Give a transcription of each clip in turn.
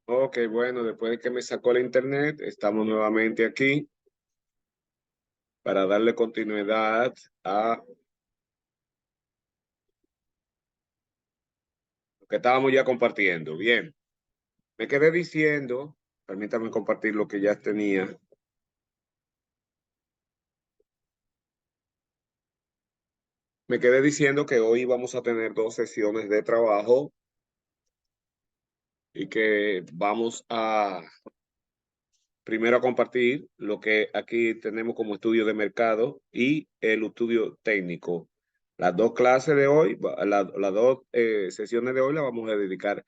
Ok, bueno, después de que me sacó la internet, estamos nuevamente aquí para darle continuidad a lo que estábamos ya compartiendo. Bien, me quedé diciendo, permítame compartir lo que ya tenía. Me quedé diciendo que hoy vamos a tener dos sesiones de trabajo y que vamos a primero a compartir lo que aquí tenemos como estudio de mercado y el estudio técnico. Las dos clases de hoy, las dos sesiones de hoy las vamos a dedicar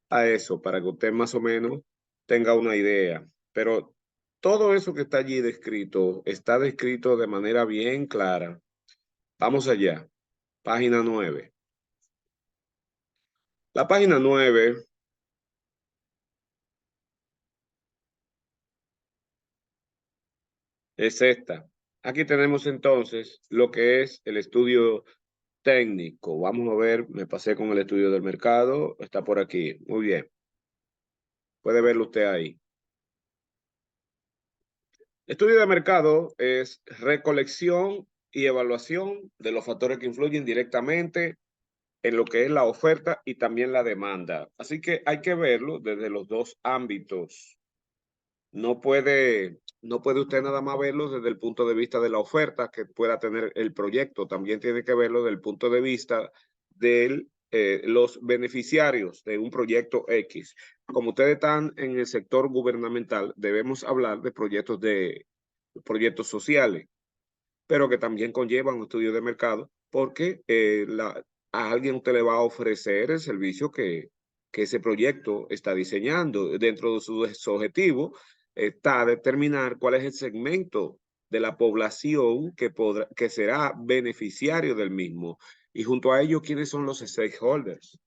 a eso para que usted más o menos tenga una idea. Pero todo eso que está allí descrito está descrito de manera bien clara. Vamos allá, página 9. La página 9 es esta. Aquí tenemos entonces lo que es el estudio técnico. Vamos a ver, me pasé con el estudio del mercado, está por aquí. Muy bien, puede verlo usted ahí. Estudio de mercado es recolección y evaluación de los factores que influyen directamente en lo que es la oferta y también la demanda. Así que hay que verlo desde los dos ámbitos. No puede usted nada más verlo desde el punto de vista de la oferta que pueda tener el proyecto. También tiene que verlo desde el punto de vista de los beneficiarios de un proyecto X. Como ustedes están en el sector gubernamental, debemos hablar de proyectos sociales, pero que también conllevan un estudio de mercado, porque a alguien usted le va a ofrecer el servicio que ese proyecto está diseñando. Dentro de su objetivo está determinar cuál es el segmento de la población que será beneficiario del mismo. Y junto a ello, ¿quiénes son los stakeholders?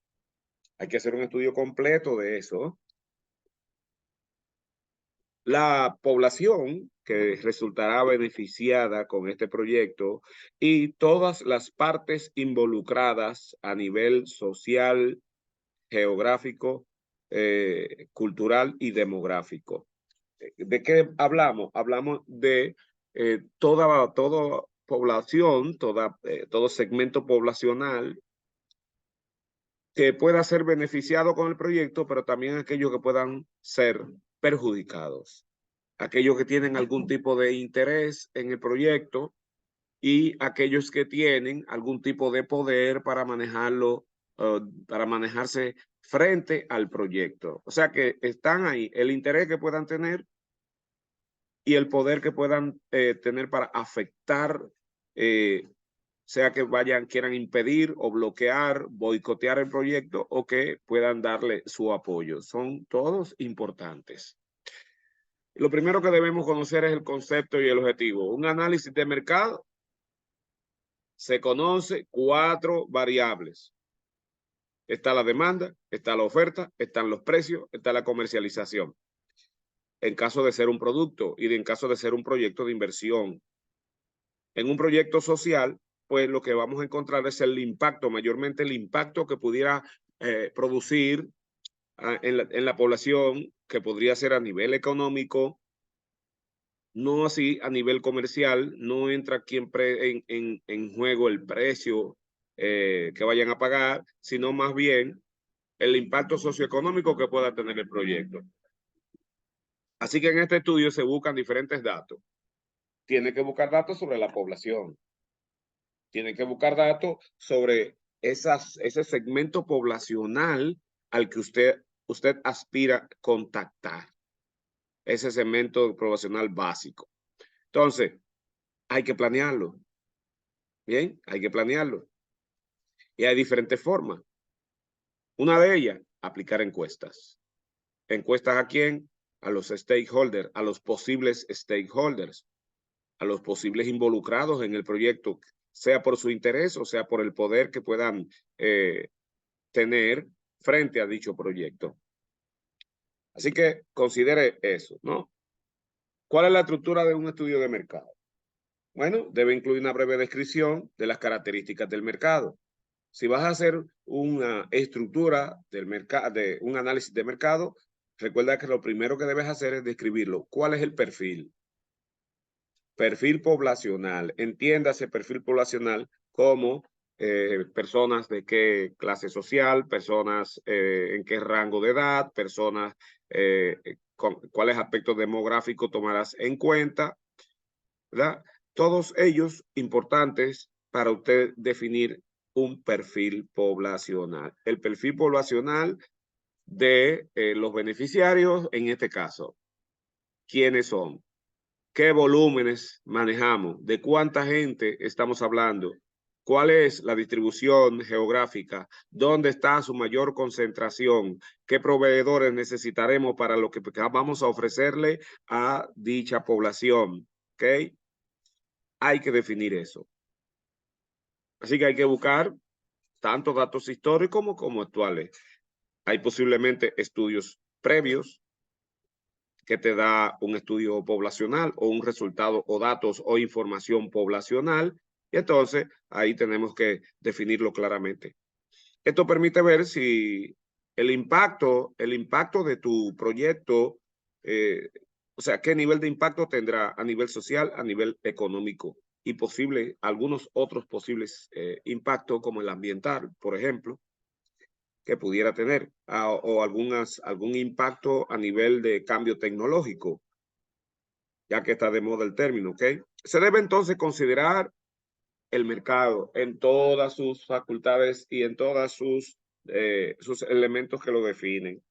Hay que hacer un estudio completo de eso. La población que resultará beneficiada con este proyecto y todas las partes involucradas a nivel social, geográfico, cultural y demográfico. ¿De qué hablamos? Hablamos de toda población, todo segmento poblacional que pueda ser beneficiado con el proyecto, pero también aquellos que puedan ser perjudicados, aquellos que tienen algún tipo de interés en el proyecto y aquellos que tienen algún tipo de poder para manejarlo, para manejarse frente al proyecto. O sea que están ahí el interés que puedan tener y el poder que puedan tener para afectar, sea que quieran impedir o bloquear, boicotear el proyecto o que puedan darle su apoyo. Son todos importantes. Lo primero que debemos conocer es el concepto y el objetivo. Un análisis de mercado se conoce 4 variables. Está la demanda, está la oferta, están los precios, está la comercialización. En caso de ser un producto y en caso de ser un proyecto de inversión. En un proyecto social, pues lo que vamos a encontrar es el impacto, mayormente el impacto que pudiera producir en la población, que podría ser a nivel económico, no así a nivel comercial. No entra aquí en juego el precio que vayan a pagar, sino más bien el impacto socioeconómico que pueda tener el proyecto. Así que en este estudio se buscan diferentes datos. Tiene que buscar datos sobre la población, tiene que buscar datos sobre ese segmento poblacional al que usted aspira a contactar, ese segmento poblacional básico. Entonces, hay que planearlo, ¿bien? Hay que planearlo. Y hay diferentes formas. Una de ellas, aplicar encuestas. ¿Encuestas a quién? A los stakeholders, a los posibles stakeholders, a los posibles involucrados en el proyecto, sea por su interés o sea por el poder que puedan tener frente a dicho proyecto. Así que considere eso, ¿no? ¿Cuál es la estructura de un estudio de mercado? Bueno, debe incluir una breve descripción de las características del mercado. Si vas a hacer una estructura del mercado, de un análisis de mercado, recuerda que lo primero que debes hacer es describirlo. ¿Cuál es el perfil? Perfil poblacional. Entiéndase perfil poblacional como personas de qué clase social, personas en qué rango de edad, personas con cuáles aspectos demográficos tomarás en cuenta, ¿verdad? Todos ellos importantes para usted definir un perfil poblacional. El perfil poblacional de los beneficiarios, en este caso, ¿quiénes son? ¿Qué volúmenes manejamos? ¿De cuánta gente estamos hablando? ¿Cuál es la distribución geográfica? ¿Dónde está su mayor concentración? ¿Qué proveedores necesitaremos para lo que vamos a ofrecerle a dicha población? ¿Ok? Hay que definir eso. Así que hay que buscar tanto datos históricos como actuales. Hay posiblemente estudios previos que te da un estudio poblacional o un resultado o datos o información poblacional. Y entonces ahí tenemos que definirlo claramente. Esto permite ver si el impacto de tu proyecto, o sea, qué nivel de impacto tendrá a nivel social, a nivel económico y posible, algunos otros posibles impactos como el ambiental, por ejemplo, que pudiera tener, o algún impacto a nivel de cambio tecnológico, ya que está de moda el término, ¿ok? Se debe entonces considerar el mercado en todas sus facultades y en todas sus elementos que lo definen.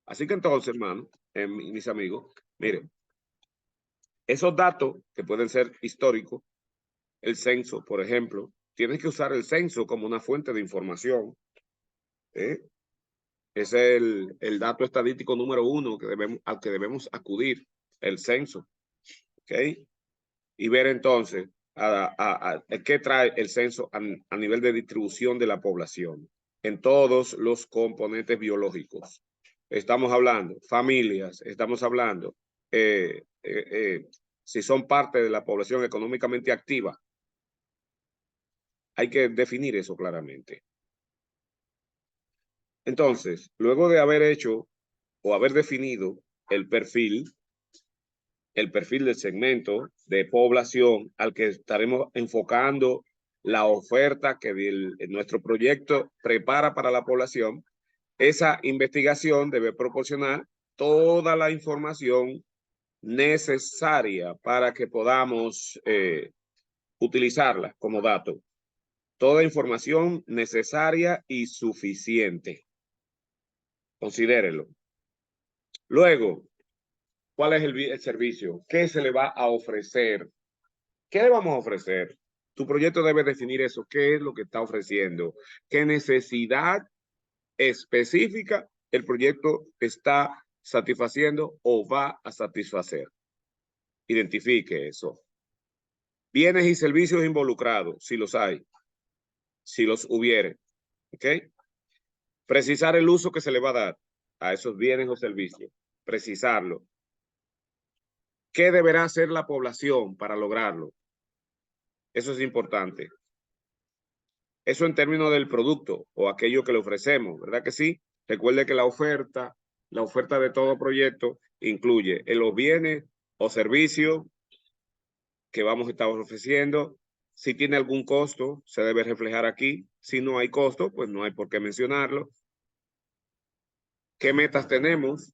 Así que entonces, hermano, mis amigos, miren, esos datos que pueden ser históricos, el censo, por ejemplo, tienes que usar el censo como una fuente de información. ¿Eh? Ese es el dato estadístico número uno al que debemos acudir, el censo. ¿Ok? Y ver entonces qué trae el censo a nivel de distribución de la población en todos los componentes biológicos. Estamos hablando familias, estamos hablando si son parte de la población económicamente activa. Hay que definir eso claramente. Entonces, luego de haber hecho o haber definido el perfil del segmento de población al que estaremos enfocando la oferta que nuestro proyecto prepara para la población, esa investigación debe proporcionar toda la información necesaria para que podamos utilizarla como dato. Toda información necesaria y suficiente. Considérelo. Luego, ¿cuál es el servicio? ¿Qué se le va a ofrecer? ¿Qué le vamos a ofrecer? Tu proyecto debe definir eso. ¿Qué es lo que está ofreciendo? ¿Qué necesidad específica el proyecto está satisfaciendo o va a satisfacer? Identifique eso. Bienes y servicios involucrados, si los hay, si los hubiere. ¿Ok? Precisar el uso que se le va a dar a esos bienes o servicios. Precisarlo. ¿Qué deberá hacer la población para lograrlo? Eso es importante. Eso en términos del producto o aquello que le ofrecemos, ¿verdad que sí? Recuerde que la oferta de todo proyecto incluye en los bienes o servicios que vamos a estar ofreciendo. Si tiene algún costo, se debe reflejar aquí. Si no hay costo, pues no hay por qué mencionarlo. ¿Qué metas tenemos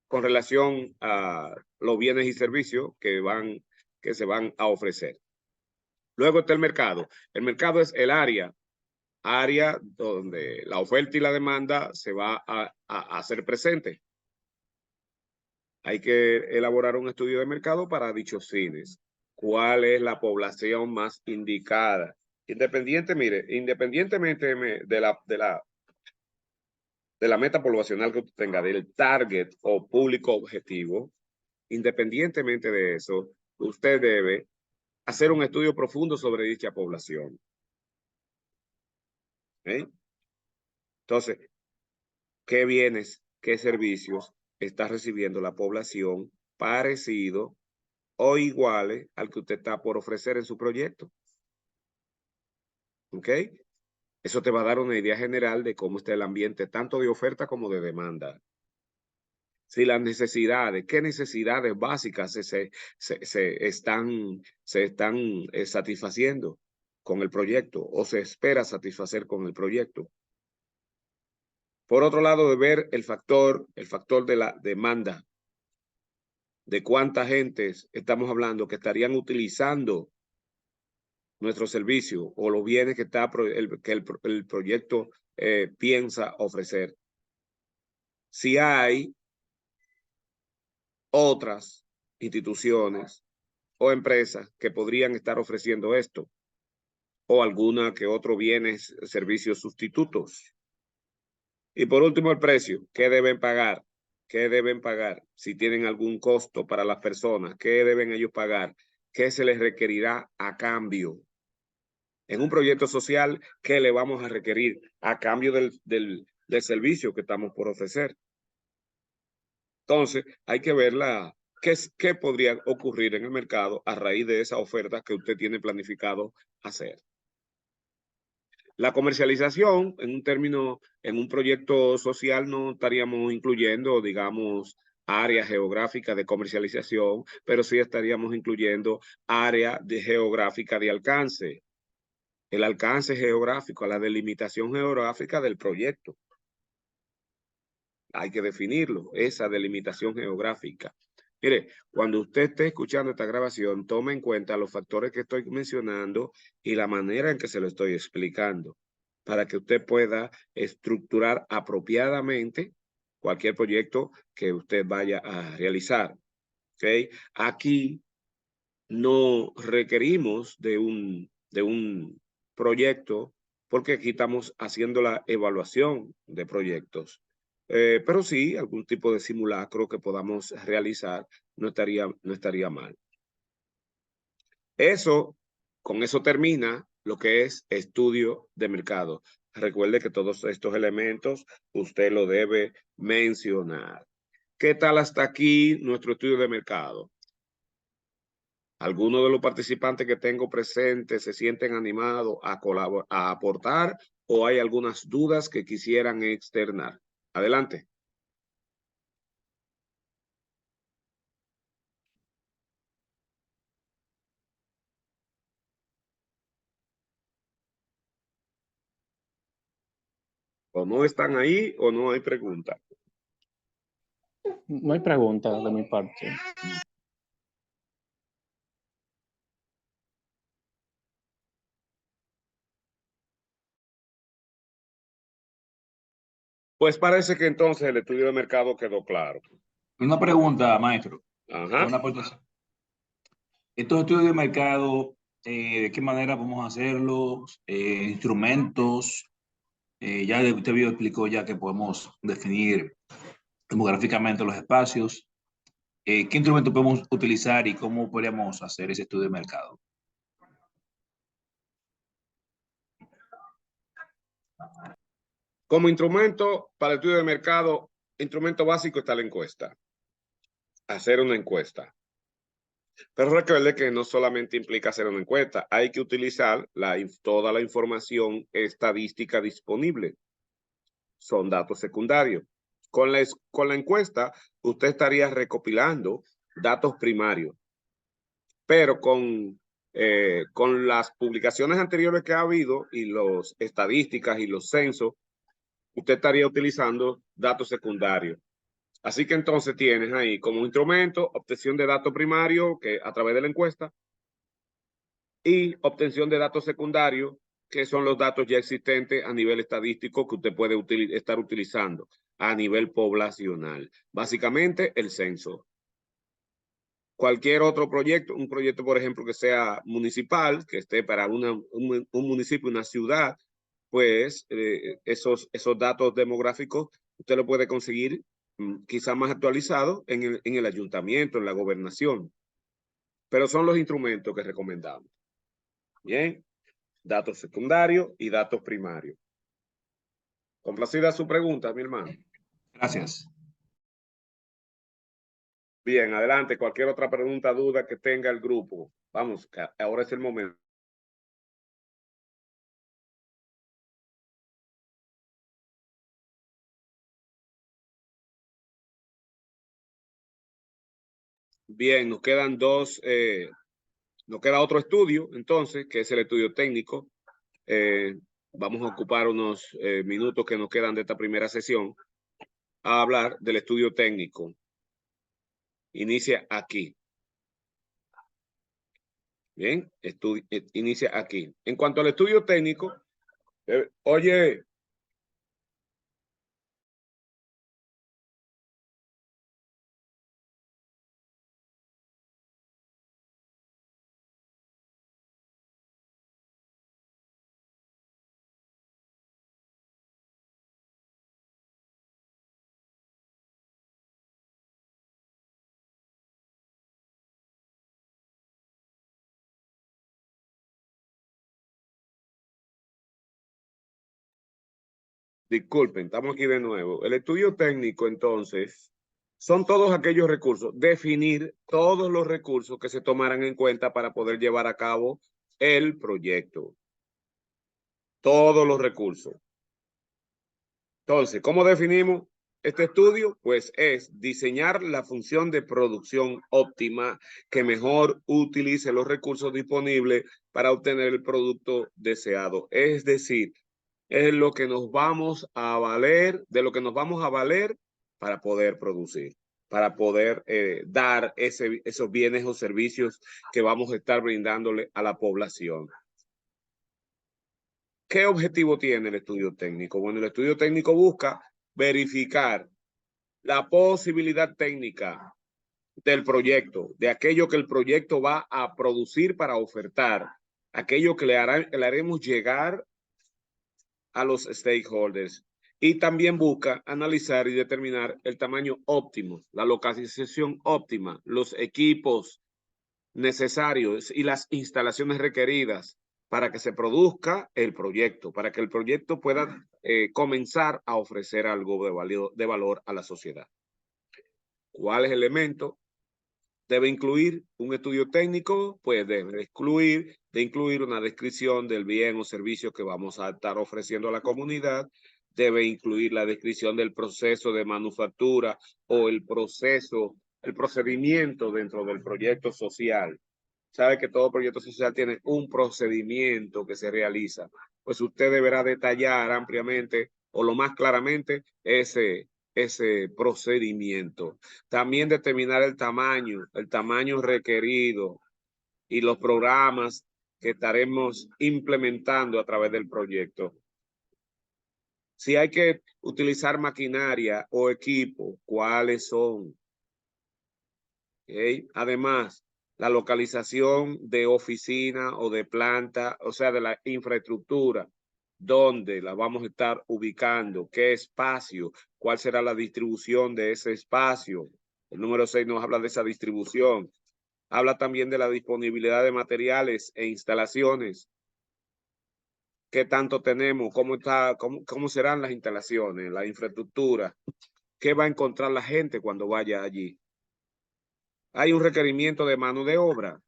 con relación a los bienes y servicios que se van a ofrecer? Luego está el mercado. El mercado es el área donde la oferta y la demanda se va a hacer presente. Hay que elaborar un estudio de mercado para dichos fines. ¿Cuál es la población más indicada? Independientemente de la meta poblacional que usted tenga, del target o público objetivo, independientemente de eso, usted debe hacer un estudio profundo sobre dicha población. ¿Eh? Entonces, ¿qué bienes, qué servicios está recibiendo la población parecido o iguales al que usted está por ofrecer en su proyecto? ¿Ok? Eso te va a dar una idea general de cómo está el ambiente, tanto de oferta como de demanda. si las necesidades, qué necesidades básicas se están satisfaciendo con el proyecto o se espera satisfacer con el proyecto. Por otro lado, de ver el factor de la demanda, de cuánta gente estamos hablando que estarían utilizando nuestro servicio o los bienes que, el proyecto piensa ofrecer. Si hay otras instituciones o empresas que podrían estar ofreciendo esto, o alguna que otro bienes, servicios sustitutos. Y por último, el precio. ¿Qué deben pagar? ¿Qué deben pagar? Si tienen algún costo para las personas, ¿qué deben ellos pagar? ¿Qué se les requerirá a cambio? En un proyecto social, ¿qué le vamos a requerir a cambio del servicio que estamos por ofrecer? Entonces, hay que ver qué podría ocurrir en el mercado a raíz de esa oferta que usted tiene planificado hacer. La comercialización, en un proyecto social no estaríamos incluyendo, digamos, áreas geográficas de comercialización, pero sí estaríamos incluyendo área geográfica de alcance. El alcance geográfico, la delimitación geográfica del proyecto. Hay que definirlo, esa delimitación geográfica. Mire, cuando usted esté escuchando esta grabación, tome en cuenta los factores que estoy mencionando y la manera en que se lo estoy explicando, para que usted pueda estructurar apropiadamente cualquier proyecto que usted vaya a realizar. ¿Okay? Aquí no requerimos de un proyecto porque aquí estamos haciendo la evaluación de proyectos. Pero sí, algún tipo de simulacro que podamos realizar no estaría mal. Con eso termina lo que es estudio de mercado. Recuerde que todos estos elementos usted lo debe mencionar. ¿Qué tal hasta aquí nuestro estudio de mercado? ¿Algunos de los participantes que tengo presentes se sienten animados a aportar o hay algunas dudas que quisieran externar? Adelante. O no están ahí o no hay pregunta. No hay preguntas de mi parte. Pues parece que entonces el estudio de mercado quedó claro. Una pregunta, maestro. Ajá. Una aportación. Estos estudios de mercado, ¿de qué manera vamos a hacerlos? Instrumentos. Ya usted vio, explicó ya que podemos definir demográficamente los espacios. ¿Qué instrumento podemos utilizar y cómo podríamos hacer ese estudio de mercado? Como instrumento para el estudio de mercado, instrumento básico está la encuesta. Hacer una encuesta. Pero recuerde que no solamente implica hacer una encuesta, hay que utilizar toda la información estadística disponible. Son datos secundarios. Con la encuesta, usted estaría recopilando datos primarios, pero con las publicaciones anteriores que ha habido y las estadísticas y los censos, usted estaría utilizando datos secundarios. Así que entonces tienes ahí como instrumento obtención de datos primarios que a través de la encuesta y obtención de datos secundarios que son los datos ya existentes a nivel estadístico que usted puede estar utilizando a nivel poblacional. Básicamente el censo. Cualquier otro proyecto, un proyecto por ejemplo que sea municipal, que esté para un municipio, una ciudad, pues esos datos demográficos usted lo puede conseguir quizá más actualizado en el ayuntamiento, en la gobernación. Pero son los instrumentos que recomendamos. Bien, datos secundarios y datos primarios. Complacida su pregunta, mi hermano. Gracias. Bien, adelante. Cualquier otra pregunta, duda que tenga el grupo. Vamos, ahora es el momento. Bien, nos quedan nos queda otro estudio, entonces, que es el estudio técnico. Vamos a ocupar unos minutos que nos quedan de esta primera sesión a hablar del estudio técnico. Inicia aquí. Bien, inicia aquí. En cuanto al estudio técnico, oye, disculpen, estamos aquí de nuevo. El estudio técnico, entonces, son todos aquellos recursos, definir todos los recursos que se tomarán en cuenta para poder llevar a cabo el proyecto. Todos los recursos. Entonces, ¿cómo definimos este estudio? Pues es diseñar la función de producción óptima que mejor utilice los recursos disponibles para obtener el producto deseado. Es decir, es lo que nos vamos a valer, de lo que nos vamos a valer para poder producir, para poder dar esos bienes o servicios que vamos a estar brindándole a la población. ¿Qué objetivo tiene el estudio técnico? Bueno, el estudio técnico busca verificar la posibilidad técnica del proyecto, de aquello que el proyecto va a producir para ofertar, aquello que le haremos llegar a los stakeholders. Y también busca analizar y determinar el tamaño óptimo, la localización óptima, los equipos necesarios y las instalaciones requeridas para que se produzca el proyecto, para que el proyecto pueda comenzar a ofrecer algo de valor a la sociedad. ¿Cuáles elementos debe incluir un estudio técnico? Pues debe incluir una descripción del bien o servicio que vamos a estar ofreciendo a la comunidad, debe incluir la descripción del proceso de manufactura o el procedimiento dentro del proyecto social. Sabe que todo proyecto social tiene un procedimiento que se realiza. Pues usted deberá detallar ampliamente o lo más claramente ese procedimiento. También determinar el tamaño requerido y los programas que estaremos implementando a través del proyecto. Si hay que utilizar maquinaria o equipo, ¿cuáles son? ¿Okay? Además, la localización de oficina o de planta, o sea, de la infraestructura, dónde la vamos a estar ubicando, qué espacio, cuál será la distribución de ese espacio. El número 6 nos habla de esa distribución. Habla también de la disponibilidad de materiales e instalaciones. ¿Qué tanto tenemos? ¿Cómo serán las instalaciones, la infraestructura? ¿Qué va a encontrar la gente cuando vaya allí? Hay un requerimiento de mano de obra.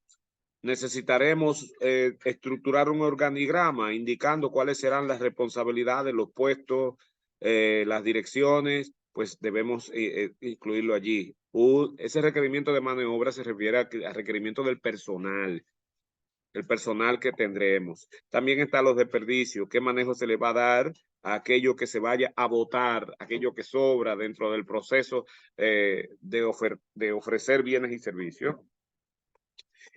Necesitaremos estructurar un organigrama indicando cuáles serán las responsabilidades, los puestos, las direcciones, pues debemos incluirlo allí. Ese requerimiento de mano de obra se refiere al requerimiento del personal, el personal que tendremos. También están los desperdicios, qué manejo se le va a dar a aquello que se vaya a botar, aquello que sobra dentro del proceso de ofrecer bienes y servicios.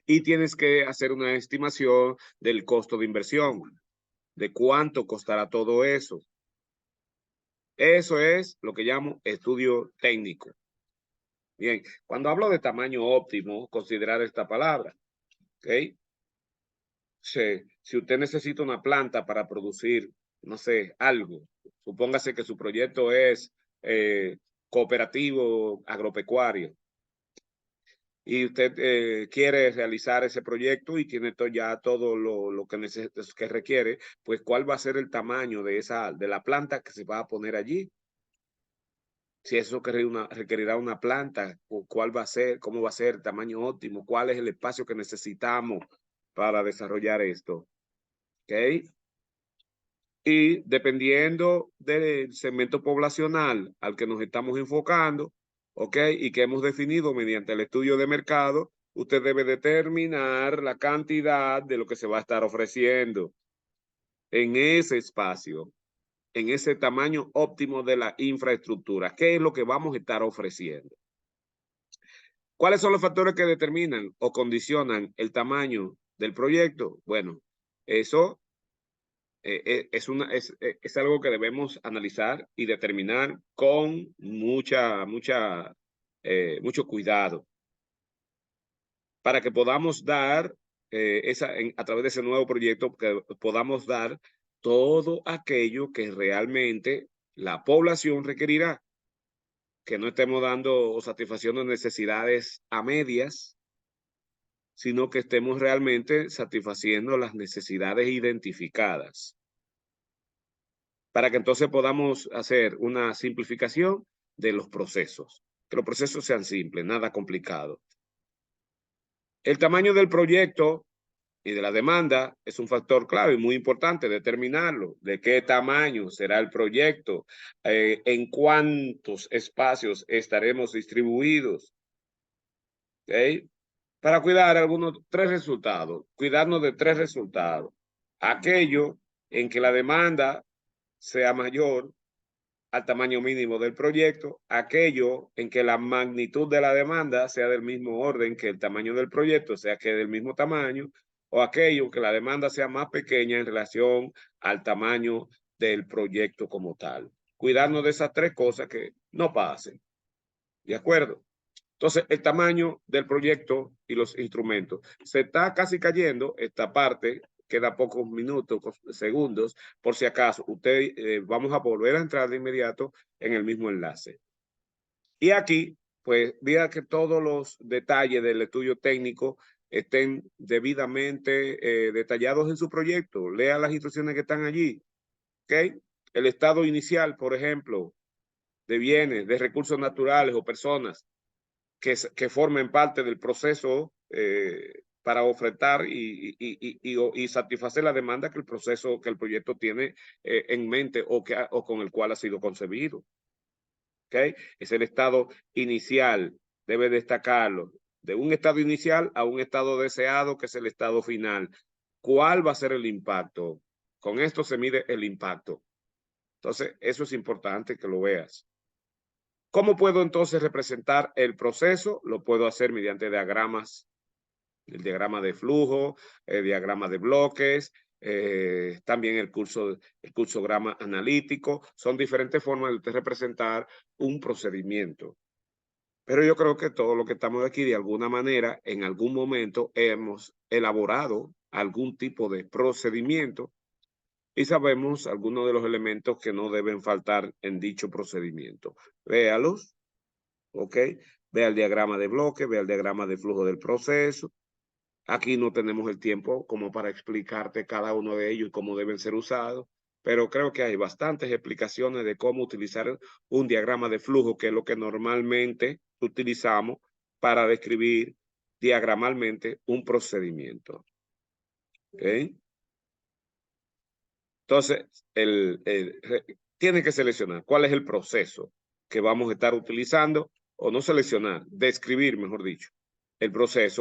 Y tienes que hacer una estimación del costo de inversión, de cuánto costará todo eso. Eso es lo que llamo estudio técnico. Bien, cuando hablo de tamaño óptimo, considerar esta palabra, ¿ok? Si usted necesita una planta para producir, no sé, algo, supóngase que su proyecto es cooperativo agropecuario, y usted quiere realizar ese proyecto y tiene ya todo lo que requiere, pues cuál va a ser el tamaño de la planta que se va a poner allí. Si eso requerirá una planta, cuál va a ser, cómo va a ser el tamaño óptimo, cuál es el espacio que necesitamos para desarrollar esto. ¿Ok? Y dependiendo del segmento poblacional al que nos estamos enfocando, ¿ok? Y que hemos definido mediante el estudio de mercado, usted debe determinar la cantidad de lo que se va a estar ofreciendo en ese espacio, en ese tamaño óptimo de la infraestructura. ¿Qué es lo que vamos a estar ofreciendo? ¿Cuáles son los factores que determinan o condicionan el tamaño del proyecto? Bueno, eso es algo que debemos analizar y determinar con mucho cuidado para que podamos dar, a través de ese nuevo proyecto, que podamos dar todo aquello que realmente la población requerirá, que no estemos dando o satisfaciendo necesidades a medias, sino que estemos realmente satisfaciendo las necesidades identificadas, para que entonces podamos hacer una simplificación de los procesos, que los procesos sean simples, nada complicado. El tamaño del proyecto y de la demanda es un factor clave y muy importante determinarlo. ¿De qué tamaño será el proyecto? ¿En cuántos espacios estaremos distribuidos? ¿Okay? Para cuidar tres resultados. Cuidarnos de tres resultados. Aquello en que la demanda sea mayor al tamaño mínimo del proyecto, aquello en que la magnitud de la demanda sea del mismo orden que el tamaño del proyecto, sea que del mismo tamaño, o aquello en que la demanda sea más pequeña en relación al tamaño del proyecto como tal. Cuidarnos de esas tres cosas que no pasen. ¿De acuerdo? Entonces, el tamaño del proyecto y los instrumentos. Se está casi cayendo esta parte, queda pocos minutos, segundos, por si acaso. Vamos a volver a entrar de inmediato en el mismo enlace. Y aquí, pues, vea que todos los detalles del estudio técnico estén debidamente detallados en su proyecto. Lea las instrucciones que están allí. ¿Ok? El estado inicial, por ejemplo, de bienes, de recursos naturales o personas que formen parte del proceso para ofertar y satisfacer la demanda que el proyecto tiene en mente o con el cual ha sido concebido. ¿Okay? Es el estado inicial, debe destacarlo. De un estado inicial a un estado deseado, que es el estado final. ¿Cuál va a ser el impacto? Con esto se mide el impacto. Entonces, eso es importante que lo veas. ¿Cómo puedo entonces representar el proceso? Lo puedo hacer mediante diagramas, el diagrama de flujo, el diagrama de bloques, también el cursograma analítico. Son diferentes formas de representar un procedimiento. Pero yo creo que todos los que estamos aquí, de alguna manera, en algún momento hemos elaborado algún tipo de procedimiento y sabemos algunos de los elementos que no deben faltar en dicho procedimiento. Véalos, ¿ok? Vea el diagrama de bloque, vea el diagrama de flujo del proceso. Aquí no tenemos el tiempo como para explicarte cada uno de ellos y cómo deben ser usados, pero creo que hay bastantes explicaciones de cómo utilizar un diagrama de flujo, que es lo que normalmente utilizamos para describir diagramalmente un procedimiento. ¿Ok? Entonces, tiene que seleccionar cuál es el proceso que vamos a estar utilizando, o no seleccionar, describir, mejor dicho, el proceso